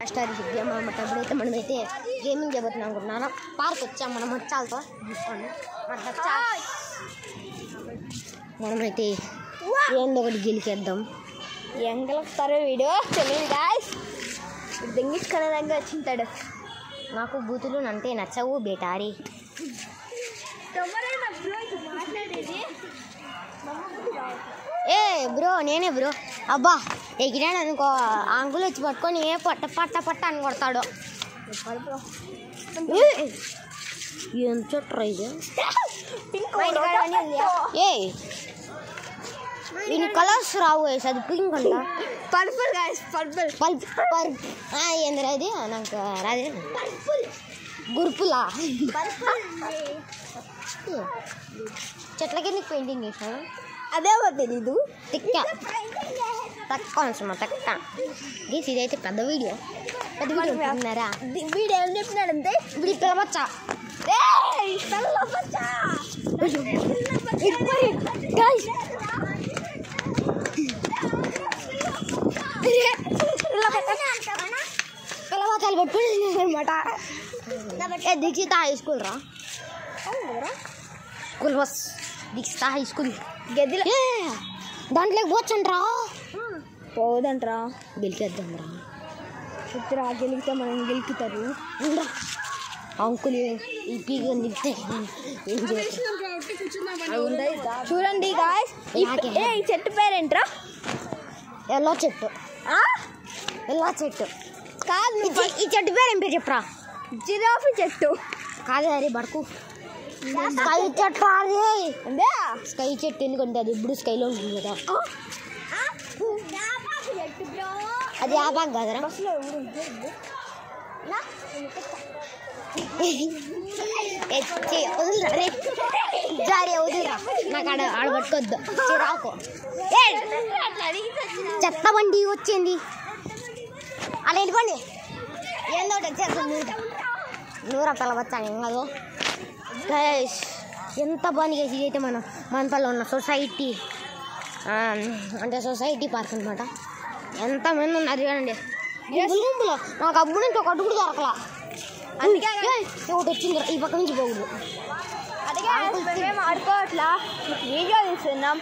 Star game అనమాట. ఇప్పుడైతే మనమైతే గేమింగ్ చేయబోతున్నాం అనుకుంటున్నాను. పార్క్ వచ్చాం మనం వచ్చాలతో తీసుకోండి. మనమైతే ఏందో ఒకటి గెలిచేద్దాం. ఏం గెలుస్తారో వీడియో తెలియదు గాయ్స్. దెంగించుకునే దగ్గర వచ్చింటాడు. నాకు బూతులు అంటే నచ్చవు బేటారి. ఏ బ్రో నేనే బ్రో. అబ్బా ఎగిరాను అనుకో అంకులు వచ్చి పట్టుకొని పట్ట పట్ట పట్ట అని కొడతాడు. ఏం చుట్టరా ఇది? ఏ దీని కలర్స్ రావు. అది పింక్ అంట. పర్పుల్ గాయ్స్, పర్పుల్ ఏందిరా ఇది? నాకు రాదే. గుర్పులా చెట్లకి నీకు పెయింటింగ్ చేశాను. అదే తెలీదు. తిక్క తక్కువ తక్క గీసి. ఇదైతే పెద్ద వీడియో విన్నారా? వీడు ఏం చెప్పినాడంటే వీడి పిలవచ్చా పిలవచ్చాలు పెట్టుకుని అనమాట. దీక్షిత హై స్కూల్ రా. School bus Dikshita high school గదిలో దాంట్లోకి పోవచ్చంట్రా. పోదంట్రా. గెలికేద్దాం రా. చుట్టరా గెలిగితే మనం గెలుకుతారు. అంకులు ఈ పీగా నిలితే ఏం చేస్తారు? చూడండి గాయ్స్, ఈ చెట్టు పేరేంట్రా? ఎల్లో చెట్టు. ఎల్లో చెట్టు కాదు. ఈ చెట్టు పేరు ఏం పేరు చెప్పరా? జిరాఫీ చెట్టు కాదు అరే బడుకు. స్కై చెట్టు. అదే స్కై చెట్టు. ఎందుకంటే అది ఇప్పుడు స్కైలో ఉంటుంది కదా. అది ఆపాక కదరా. వదులురా జారే వదులురా. నాకు ఆడ పట్టుకోద్దు చిరాకు. చెత్త బండి వచ్చింది అలా వెళ్ళిపోండి. ఏందో వచ్చేస్తుంది నూరా పిలవచ్చాను ఏం కాదు. గైస్ ఎంత బాగా చేసి అయితే మన పల్లె ఉన్న సొసైటీ అంటే సొసైటీ పార్క్ అనమాట. ఎంతమంది ఉన్నారు చూడండి గుంపులో. నాకు అప్పుడు నుంచి ఒక అడుగు దొరకలా. అందుకే ఒకటి వచ్చింది ఈ పక్క నుంచి పోకూడదు. మేము ఆడుకోవట్లా, వీడియో తీస్తున్నాం.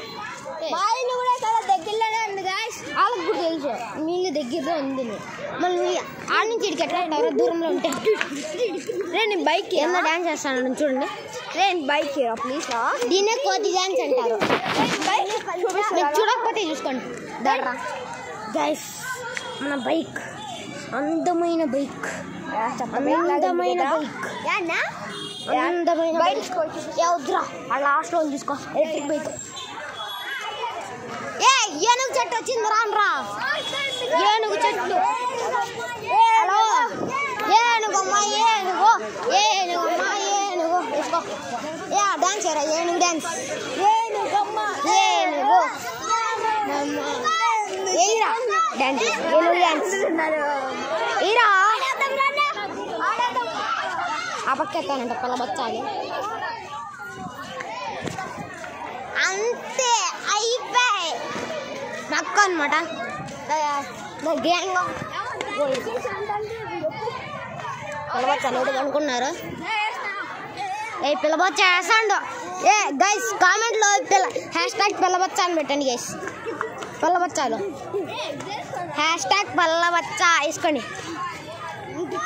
మా ఇల్లు కూడా చాలా దగ్గరలోనే ఉంది గాయ్స్. వాళ్ళకి కూడా తెలుసు మీ ఇల్లు దగ్గరలో ఉంది. మళ్ళీ ఆడ నుంచి ఇక్కడికి ఎట్లా ఉంటారో దూరంలో ఉంటే. నేను బైక్ ఏమో డ్యాన్స్ చేస్తాను చూడండి. నేను బైక్ ప్లీజ్. దీన్నే కోతి డ్యాన్స్ అంటారు. మీరు చూడకపోతే చూసుకోండి. దర్రా గైస్ మన బైక్ అందమైన బైక్. అందమైన బైక్. అందమైన బైక్ వద్దురా. ఆ లాస్ట్లో చూసుకో ఎలక్ట్రిక్ బైక్. ఏనుగు చెట్టు వచ్చింది రాన్రా. ఏనుగు చెట్టు. హలో ఏనుగమ్మా ఏనుగు ఏనుగమ్మా ఏనుగు తీసుకో. డాన్స్ చేయరా ఏనుగు డాన్స్. ఏనుగమ్మా ఏనుగు ఏరా డాన్స్ ఏనుగు డాన్స్ ఏరా. ఆ పక్క ఎత్తానంట పిల్లబచ్చాలి. అంతే అయిపోయి నక్క అనమాట. గ్యాంగ్ పిల్లబచ్చాలి ఒకటి అనుకున్నారు. పిల్లబచ్చ వేసాడు. గైస్ కామెంట్లో హ్యాష్ట్యాగ్ పిల్లబచ్చ అని పెట్టండి గైస్. పిల్లబచ్చాలు హ్యాష్ట్యాగ్ పిల్లబచ్చ వేసుకోండి.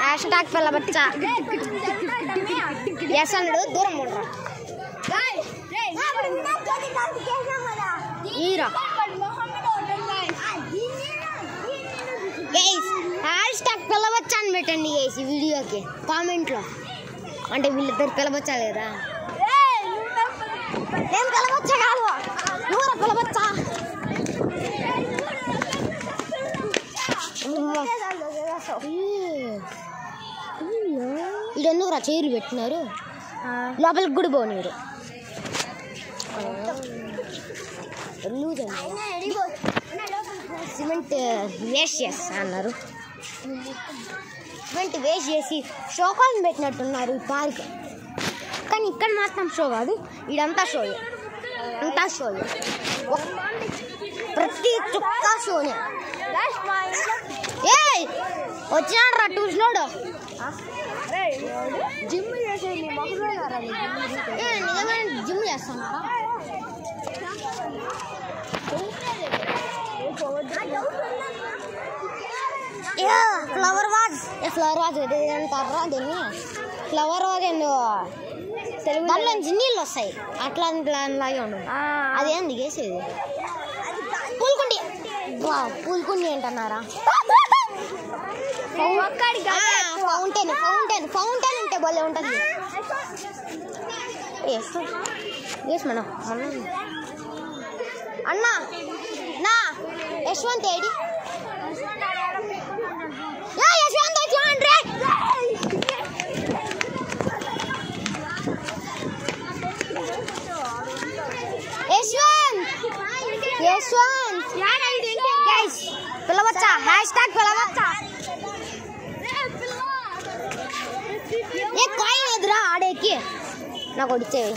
హ్యాష్ట్యాగ్ పిల్లబచ్చ వేసాడు. దూరం ఉండరా ఈరా గైస్. హ్యాష్ట్యాగ్ పిల్లబచ్చ అని పెట్టండి గైస్ ఈ వీడియోకి కామెంట్లో. అంటే వీళ్ళిద్దరు పిల్లబచ్చా లేదా? నేను పిల్లబచ్చ కాదు నువ్వు పిల్లబచ్చ. ఇదెందుకురా చైర్లు పెట్టినారు? లోపలికి కూడా పోనీరు. సిమెంట్ వేస్ట్ చేస్తా అన్నారు. సిమెంట్ వేస్ట్ చేసి షోకాలను పెట్టినట్టున్నారు ఈ పార్క్. కానీ ఇక్కడ మాత్రం షో కాదు, ఇదంతా షోయే. అంతా షోయే. ప్రతి చుక్క షోనే. వచ్చినాడు రా చూసినాడు. జిమ్ చేసేది నిజమైన జిమ్ చేస్తున్నారా? ఫ్లవర్ వాజ్ అంటారా దీన్ని? ఫ్లవర్ వాజ్ ఏందో దాంట్లో నీళ్ళు వస్తాయి అట్లాంటి ప్లాన్ లాగే ఉండదు. అదేంది వేసేది? పూలకుండి. పూలకుండి ఏంటన్నారా? ఫౌంటైన్ ఫౌంటైన్ ఫౌంటైన్ ఉంటే భలే ఉంటుంది. మనం అన్నా నా యశ్వంత్ ఏడి? యశ్వంత్ వచ్చి యశ్వంత్ గైస్ పిలవచ్చా? హ్యాష్‌ట్యాగ్ పిలవచ్చా? ఏ కాయిన్ ఎదురా ఆడేకి నాకు వచ్చేవి.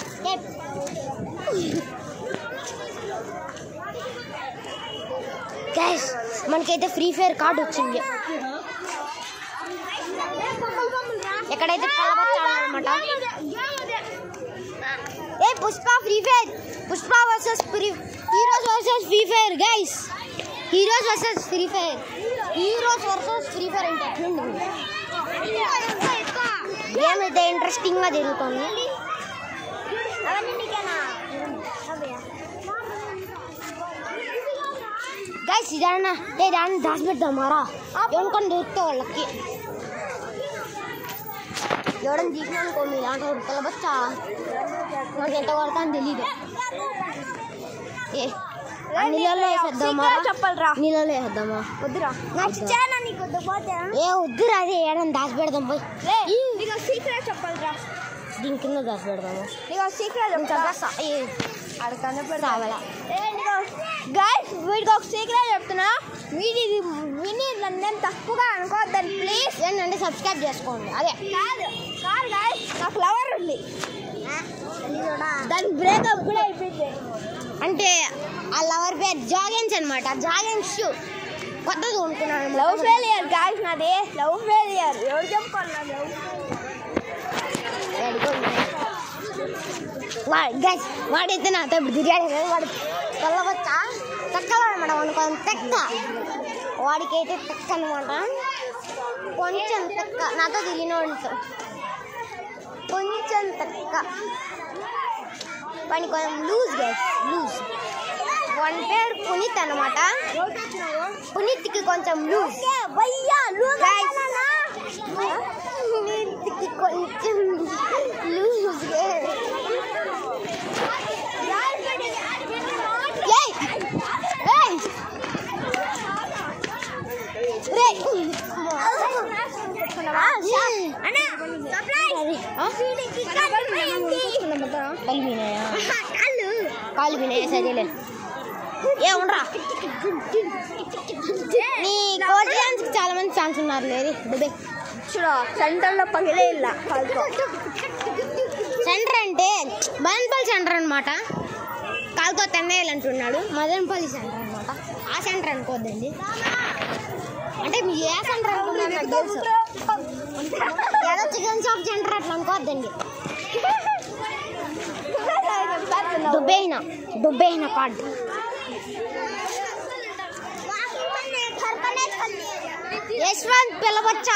గైస్ మనకైతే ఫ్రీ ఫైర్ కార్డు వచ్చింది. ఎక్కడైతే పిలవచ్చాలన్నమాట. ఏ Pushpa Free Fire, Pushpa versus heroes versus Free Fire guys. Heroes versus Free Fire, heroes versus Free Fire అంటే ఎట్లుంది? గేమ్ అయితే ఇంట్రెస్టింగ్గా జరుగుతుంది. గైస్ ఇదన్నా దాన్ని దాచిపెడదామారా? ఎవరికొని దొరికితే వాళ్ళకి ఎవడని తీసినానుకో మీరు అంటే పిలవచ్చా? మనకి ఎంత కొడతా అని తెలీదు. నీళ్ళలో వేసేద్దామా? చెప్పాలరా నీళ్ళలో వేసేద్దామా? వద్దురా ఏ వద్దురా. అదే ఏడని దాచి పెడదాం పోయి. సీక్రెట్ చెప్పాలరా? దీని కింద దాచి పెడదాము. గైస్ వీడికి ఒక సీక్రెట్ చెప్తున్నా. విని నన్ను తప్పుగా అనుకోవద్దని ప్లీజ్. ఏంటంటే సబ్స్క్రైబ్ చేసుకోండి. అదే కాదు కాదు గైస్, నాకు లవర్ ఉంది. దాని బ్రేకప్ కూడా అయిపోయింది. అంటే ఆ లవర్ పేరు జాగెన్స్ అనమాట. జాగెన్స్ కొత్తది కొనుక్కున్నాను. లవ్ ఫెయిలియర్ గైస్, నాది లవ్ ఫెయిలియర్. ఎవరు చెప్పాలి? గైస్ వాడైతే నాతో ఇప్పుడు బిర్యానీ వాడు తెల్లవచ్చా? తెక్కలన్నమాట. అనుకోని తెక్క వాడికైతే తెక్క అనమాట. కొంచెం తెక్క నాతో తిరిగిన కొంచెం తెక్క. వాడిని కొంచెం లూజ్ గైస్, లూజ్. వాడి పేరు పునీత్ అనమాట. పునీత్కి కొంచెం లూజ్. పునీత్కి కొంచెం లూజ్. కాలు వినాయా? సరేలే. ఏ ఉండరా నీ కోడి డాన్స్ చాలా మంది ఛాన్స్ ఉన్నారు. లేదు దుబే చూడు సెంటర్లో పగిలే ఇలా. సెంటర్ అంటే బన్పల్లి సెంటర్ అనమాట. కాలుతో తెన్నేయాలి అంటున్నాడు. మదనపల్లి సెంటర్ అనమాట. ఆ సెంటర్ అనుకోద్దండి. అంటే మీరు ఏ సెంటర్ అనుకున్నారు నాకు తెలుసు. ఏదో చికెన్ షాప్ సెంటర్ అట్లా అనుకోద్దండి. దుబ్బేన కార్డు. యశ్వంత్ పిల్లబచ్చా,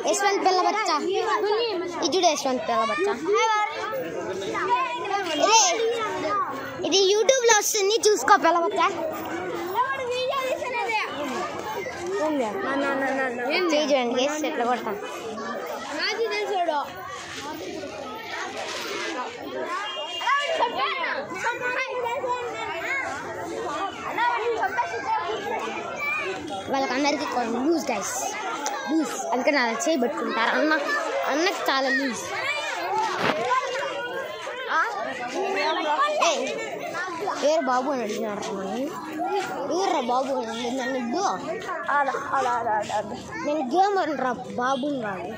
యశ్వంత్ పిల్లబచ్చా. ఇజుడు యశ్వంత్ పిల్లబచ్చా. ఇది యూట్యూబ్లో వస్తుంది చూసుకో పిల్లబచ్చా. చూడండి ఎట్లా కొడతాం. వాళ్ళకందరికీ లూజ్ గైస్, లూజ్. అందుకని అలా చేయబట్టుకుంటారు. అన్నకి చాలా లూజ్. ఎవరు బాబు అని అడిగినారు. ఎవరు బాబు అని నన్ను ఇద్దు. నేను గేమర్ రా బాబుని రాదు.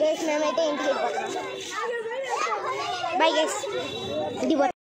గైస్ మేమైతే ఇంటికి వెళ్ళిపోతాం. Bye guys.